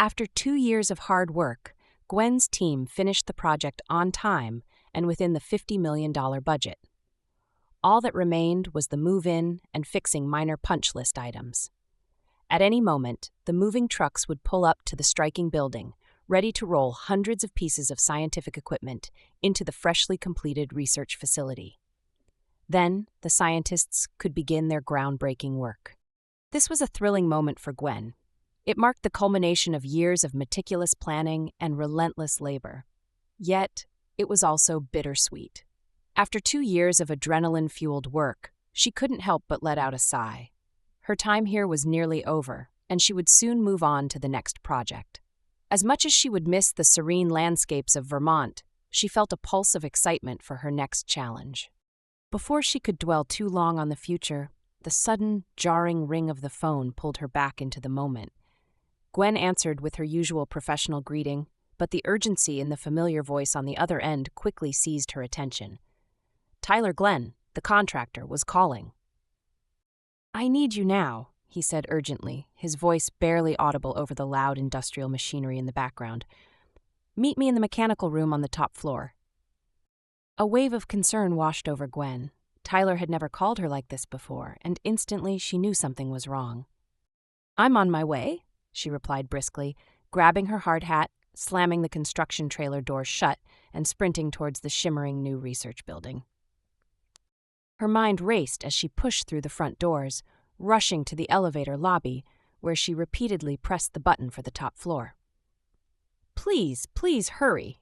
After 2 years of hard work, Gwen's team finished the project on time and within the $50 million budget. All that remained was the move-in and fixing minor punch list items. At any moment, the moving trucks would pull up to the striking building, ready to roll hundreds of pieces of scientific equipment into the freshly completed research facility. Then, the scientists could begin their groundbreaking work. This was a thrilling moment for Gwen. It marked the culmination of years of meticulous planning and relentless labor. Yet, it was also bittersweet. After 2 years of adrenaline-fueled work, she couldn't help but let out a sigh. Her time here was nearly over, and she would soon move on to the next project. As much as she would miss the serene landscapes of Vermont, she felt a pulse of excitement for her next challenge. Before she could dwell too long on the future, the sudden, jarring ring of the phone pulled her back into the moment. Gwen answered with her usual professional greeting, but the urgency in the familiar voice on the other end quickly seized her attention. Tyler Glenn, the contractor, was calling. "I need you now," he said urgently, his voice barely audible over the loud industrial machinery in the background. "Meet me in the mechanical room on the top floor." A wave of concern washed over Gwen. Tyler had never called her like this before, and instantly she knew something was wrong. "I'm on my way," she replied briskly, grabbing her hard hat, slamming the construction trailer door shut, and sprinting towards the shimmering new research building. Her mind raced as she pushed through the front doors, rushing to the elevator lobby, where she repeatedly pressed the button for the top floor. "Please, please hurry,"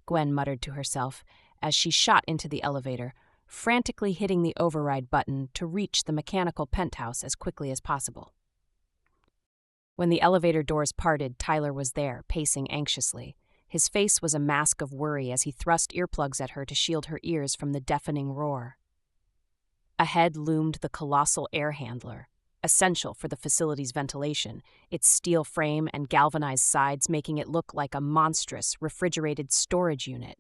Gwen muttered to herself as she shot into the elevator, frantically hitting the override button to reach the mechanical penthouse as quickly as possible. When the elevator doors parted, Tyler was there, pacing anxiously. His face was a mask of worry as he thrust earplugs at her to shield her ears from the deafening roar. Ahead loomed the colossal air handler, essential for the facility's ventilation, its steel frame and galvanized sides making it look like a monstrous, refrigerated storage unit.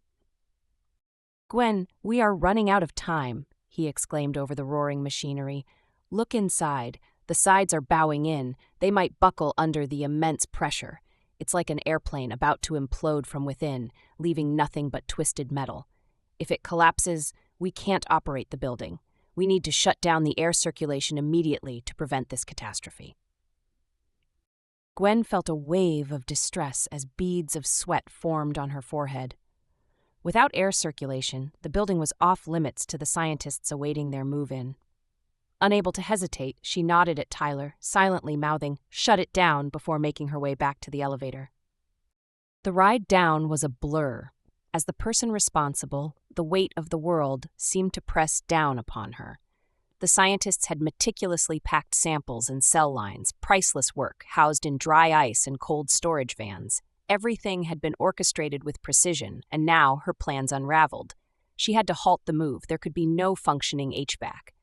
"Gwen, we are running out of time," he exclaimed over the roaring machinery. "Look inside. The sides are bowing in. They might buckle under the immense pressure. It's like an airplane about to implode from within, leaving nothing but twisted metal. If it collapses, we can't operate the building. We need to shut down the air circulation immediately to prevent this catastrophe." Gwen felt a wave of distress as beads of sweat formed on her forehead. Without air circulation, the building was off limits to the scientists awaiting their move-in. Unable to hesitate, she nodded at Tyler, silently mouthing, "Shut it down," before making her way back to the elevator. The ride down was a blur. As the person responsible, the weight of the world seemed to press down upon her. The scientists had meticulously packed samples and cell lines, priceless work, housed in dry ice and cold storage vans. Everything had been orchestrated with precision, and now her plans unraveled. She had to halt the move. There could be no functioning HVAC.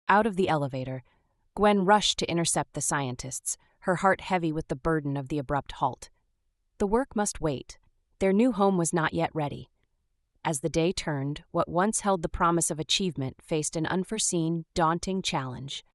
Out of the elevator, Gwen rushed to intercept the scientists, her heart heavy with the burden of the abrupt halt. The work must wait. Their new home was not yet ready. As the day turned, what once held the promise of achievement faced an unforeseen, daunting challenge.